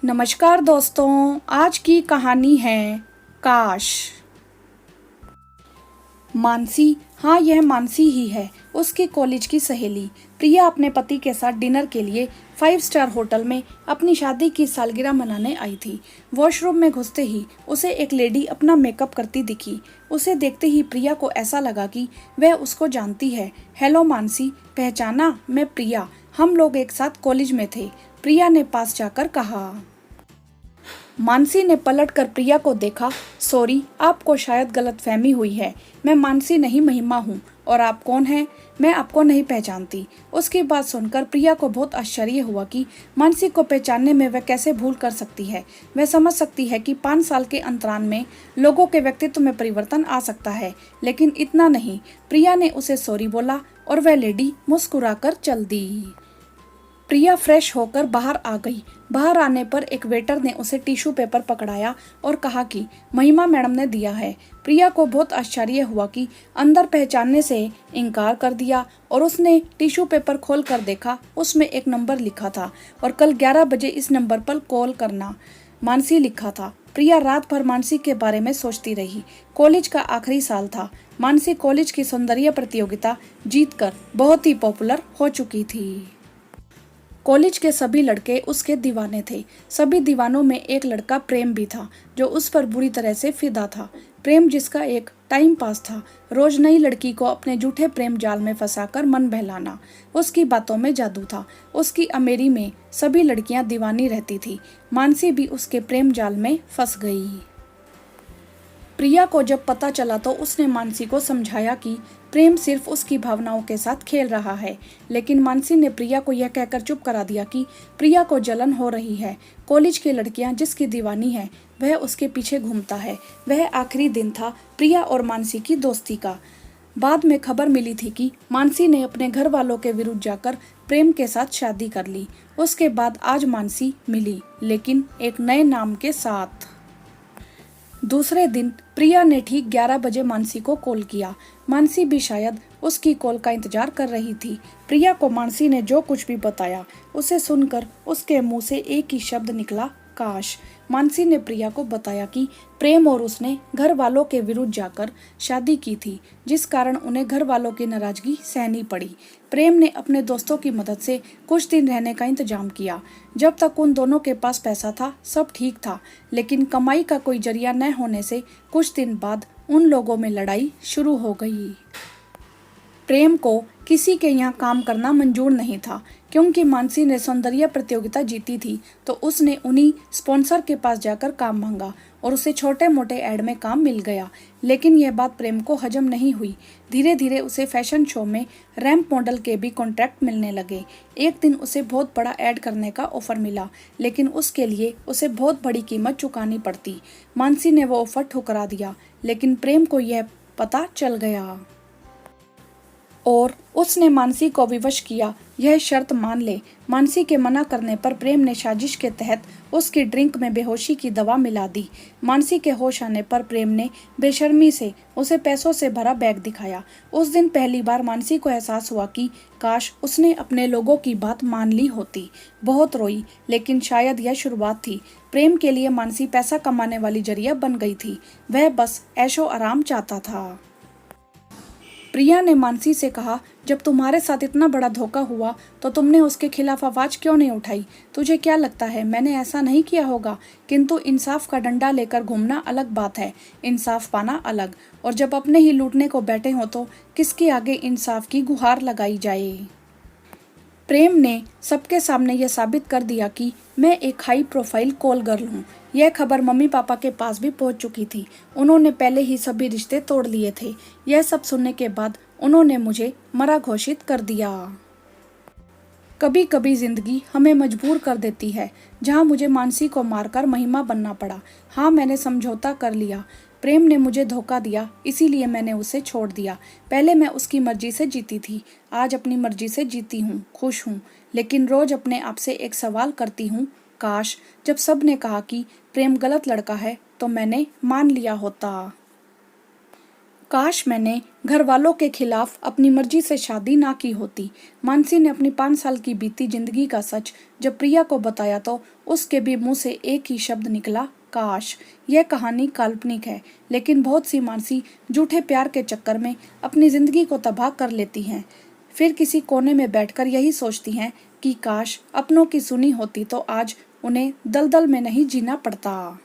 नमस्कार दोस्तों, आज की कहानी है काश। मानसी, हाँ यह मानसी ही है, उसकी कॉलेज की सहेली। प्रिया अपने पति के साथ डिनर के लिए 5 स्टार होटल में अपनी शादी की सालगिरह मनाने आई थी। वॉशरूम में घुसते ही उसे एक लेडी अपना मेकअप करती दिखी। उसे देखते ही प्रिया को ऐसा लगा कि वह उसको जानती है। हेलो मानसी, पहचाना? मैं प्रिया, हम लोग एक साथ कॉलेज में थे, प्रिया ने पास जाकर कहा। मानसी ने पलटकर प्रिया को देखा। सॉरी, आपको शायद गलतफहमी हुई है, मैं मानसी नहीं महिमा हूँ। और आप कौन हैं? मैं आपको नहीं पहचानती। उसकी बात सुनकर प्रिया को बहुत आश्चर्य हुआ कि मानसी को पहचानने में वह कैसे भूल कर सकती है। वह समझ सकती है कि 5 साल के अंतराल में लोगों के व्यक्तित्व में परिवर्तन आ सकता है, लेकिन इतना नहीं। प्रिया ने उसे सॉरी बोला और वह लेडी मुस्कुराकर चल दी। प्रिया फ्रेश होकर बाहर आ गई। बाहर आने पर एक वेटर ने उसे टिश्यू पेपर पकड़ाया और कहा कि महिमा मैडम ने दिया है। प्रिया को बहुत आश्चर्य हुआ कि अंदर पहचानने से इनकार कर दिया और उसने टिश्यू पेपर खोल कर देखा। उसमें एक नंबर लिखा था और कल 11 बजे इस नंबर पर कॉल करना, मानसी लिखा था। प्रिया रात भर मानसी के बारे में सोचती रही। कॉलेज का आखिरी साल था। मानसी कॉलेज की सौंदर्य प्रतियोगिता जीतकर बहुत ही पॉपुलर हो चुकी थी। कॉलेज के सभी लड़के उसके दीवाने थे। सभी दीवानों में एक लड़का प्रेम भी था, जो उस पर बुरी तरह से फिदा था। प्रेम जिसका एक टाइम पास था, रोज नई लड़की को अपने झूठे प्रेम जाल में फंसाकर मन बहलाना। उसकी बातों में जादू था। उसकी अमेरी में सभी लड़कियां दीवानी रहती थी। मानसी भी उसके प्रेम जाल में फंस गई। प्रिया को जब पता चला तो उसने मानसी को समझाया कि प्रेम सिर्फ उसकी भावनाओं के साथ खेल रहा है, लेकिन मानसी ने प्रिया को यह कहकर चुप करा दिया कि प्रिया को जलन हो रही है। कॉलेज की लड़कियां जिसकी दीवानी है वह उसके पीछे घूमता है। वह आखिरी दिन था प्रिया और मानसी की दोस्ती का। बाद में खबर मिली थी कि मानसी ने अपने घर वालों के विरुद्ध जाकर प्रेम के साथ शादी कर ली। उसके बाद आज मानसी मिली, लेकिन एक नए नाम के साथ। दूसरे दिन प्रिया ने ठीक 11 बजे मानसी को कॉल किया। मानसी भी शायद उसकी कॉल का इंतजार कर रही थी। प्रिया को मानसी ने जो कुछ भी बताया, उसे सुनकर उसके मुंह से एक ही शब्द निकला, काश। मानसी ने प्रिया को बताया कि प्रेम और उसने घर वालों के विरुद्ध जाकर शादी की थी, जिस कारण उन्हें घर वालों की नाराजगी सहनी पड़ी। प्रेम ने अपने दोस्तों की मदद से कुछ दिन रहने का इंतजाम किया। जब तक उन दोनों के पास पैसा था सब ठीक था, लेकिन कमाई का कोई जरिया न होने से कुछ दिन बाद उन लोगों में लड़ाई शुरू हो गई। प्रेम को किसी के यहाँ काम करना मंजूर नहीं था, क्योंकि मानसी ने सौंदर्य प्रतियोगिता जीती थी तो उसने उन्हीं स्पॉन्सर के पास जाकर काम मांगा और उसे छोटे मोटे ऐड में काम मिल गया। लेकिन यह बात प्रेम को हजम नहीं हुई। धीरे धीरे उसे फैशन शो में रैंप मॉडल के भी कॉन्ट्रैक्ट मिलने लगे। एक दिन उसे बहुत बड़ा ऐड करने का ऑफर मिला, लेकिन उसके लिए उसे बहुत बड़ी कीमत चुकानी पड़ती। मानसी ने वो ऑफर ठुकरा दिया, लेकिन प्रेम को यह पता चल गया और उसने मानसी को विवश किया। यह शर्त मान ले। मानसी के मना करने पर प्रेम ने साजिश के तहत उसकी ड्रिंक में बेहोशी की दवा मिला दी। मानसी के होश आने पर प्रेम ने बेशर्मी से उसे पैसों से भरा बैग दिखाया। उस दिन पहली बार मानसी को एहसास हुआ कि काश उसने अपने लोगों की बात मान ली होती। बहुत रोई, लेकिन शायद यह शुरुआत थी। प्रेम के लिए मानसी पैसा कमाने वाली जरिया बन गई थी। वह बस ऐशो आराम चाहता था। प्रिया ने मानसी से कहा, जब तुम्हारे साथ इतना बड़ा धोखा हुआ तो तुमने उसके खिलाफ आवाज क्यों नहीं उठाई? तुझे क्या लगता है मैंने ऐसा नहीं किया होगा? किंतु इंसाफ का डंडा लेकर घूमना अलग बात है, इंसाफ पाना अलग। और जब अपने ही लूटने को बैठे हो तो किसके आगे इंसाफ की गुहार लगाई जाए? प्रेम ने सबके सामने यह साबित कर दिया कि मैं एक हाई प्रोफाइल कॉल गर्ल हूँ। यह खबर मम्मी पापा के पास भी पहुँच चुकी थी। उन्होंने पहले ही सभी रिश्ते तोड़ लिए थे। यह सब सुनने के बाद उन्होंने मुझे मरा घोषित कर दिया। कभी कभी जिंदगी हमें मजबूर कर देती है, जहाँ मुझे मानसी को मारकर महिमा बनना पड़ा। हाँ, मैंने समझौता कर लिया। प्रेम ने मुझे धोखा दिया, इसीलिए मैंने उसे छोड़ दिया। पहले मैं उसकी मर्जी से जीती थी, आज अपनी मर्जी से जीती हूँ, खुश हूँ। लेकिन रोज अपने आप से एक सवाल करती हूँ, काश जब सब ने कहा कि प्रेम गलत लड़का है तो मैंने मान लिया होता। काश मैंने घर वालों के खिलाफ अपनी मर्जी से शादी ना की होती। मानसी ने अपनी 5 साल की बीती जिंदगी का सच जब प्रिया को बताया तो उसके भी मुंह से एक ही शब्द निकला, काश। यह कहानी काल्पनिक है, लेकिन बहुत सी मानसी झूठे प्यार के चक्कर में अपनी जिंदगी को तबाह कर लेती हैं। फिर किसी कोने में बैठकर यही सोचती हैं कि काश अपनों की सुनी होती तो आज उन्हें दलदल में नहीं जीना पड़ता।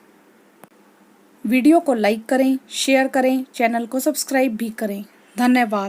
वीडियो को लाइक करें, शेयर करें, चैनल को सब्सक्राइब भी करें। धन्यवाद।